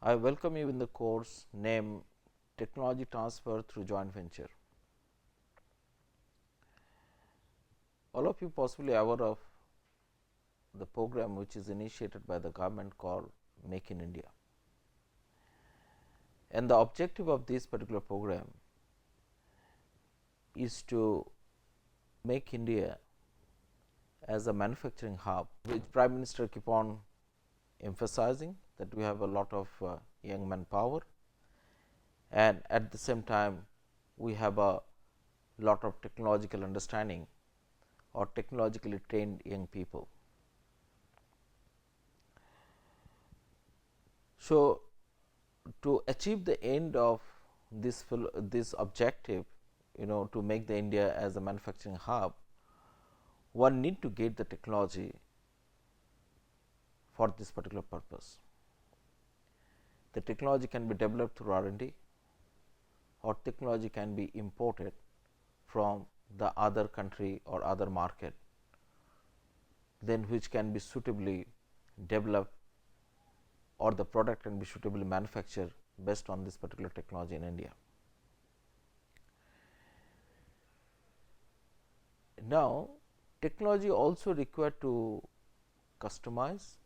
I welcome you in the course named Technology Transfer through Joint Venture. All of you possibly aware of the program which is initiated by the government called Make in India. And the objective of this particular program is to make India as a manufacturing hub, which Prime Minister keep on emphasizing that we have a lot of young manpower, and at the same time we have a lot of technological understanding or technologically trained young people. So, to achieve the end of this objective, to make the India as a manufacturing hub, one need to get the technology for this particular purpose. The technology can be developed through R&D, or technology can be imported from the other country or other market, then which can be suitably developed, or the product can be suitably manufactured based on this particular technology in India. Now, technology also required to customize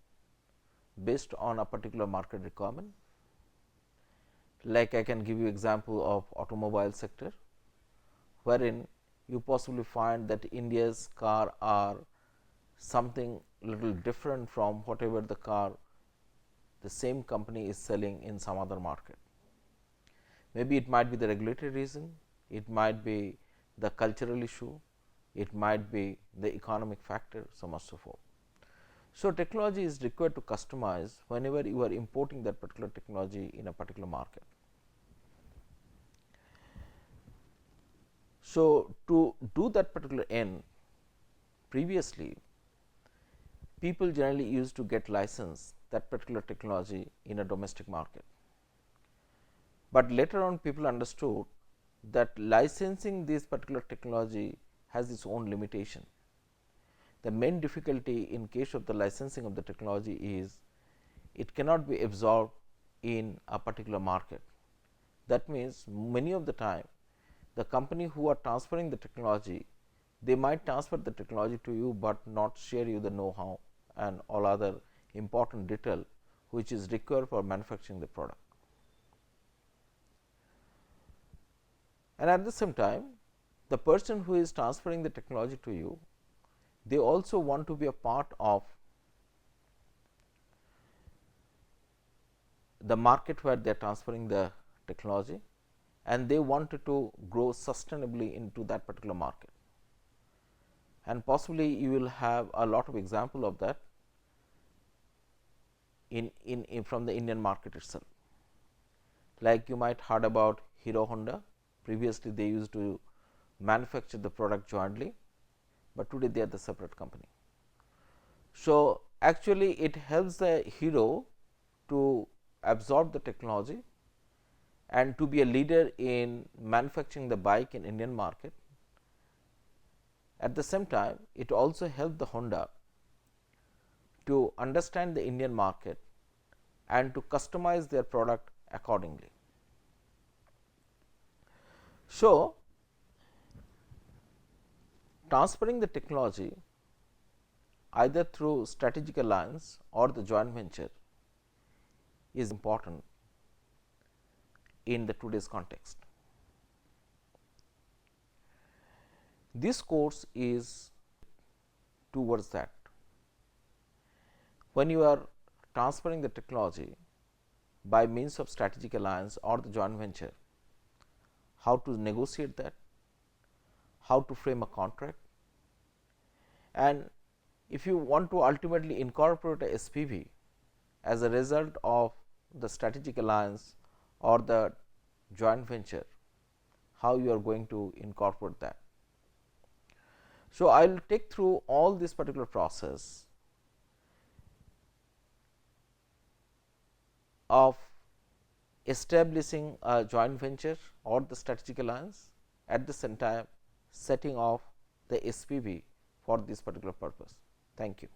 based on a particular market requirement. Like I can give you example of automobile sector, wherein you possibly find that India's car are something little different from whatever the car the same company is selling in some other market. Maybe it might be the regulatory reason, it might be the cultural issue, it might be the economic factor, so much so forth. So, technology is required to customize whenever you are importing that particular technology in a particular market. So, to do that particular end, previously people generally used to get license that particular technology in a domestic market, but later on people understood that licensing this particular technology has its own limitation. The main difficulty in case of the licensing of the technology is it cannot be absorbed in a particular market. That means, many of the time the company who are transferring the technology, they might transfer the technology to you, but not share you the know-how and all other important detail which is required for manufacturing the product. And at the same time, the person who is transferring the technology to you, they also want to be a part of the market where they are transferring the technology, and they wanted to grow sustainably into that particular market. And possibly you will have a lot of example of that in from the Indian market itself. Like you might heard about Hero Honda. Previously they used to manufacture the product jointly, but today they are the separate company. So, actually it helps the Hero to absorb the technology and to be a leader in manufacturing the bike in Indian market. At the same time, it also helped the Honda to understand the Indian market and to customize their product accordingly. So, transferring the technology either through strategic alliance or the joint venture is important in the today's context. This course is towards that. When you are transferring the technology by means of strategic alliance or the joint venture, how to negotiate that, how to frame a contract, and if you want to ultimately incorporate a SPV as a result of the strategic alliance or the joint venture, how you are going to incorporate that. So, I will take through all this particular process of establishing a joint venture or the strategic alliance, at the same time setting off the SPV for this particular purpose. Thank you.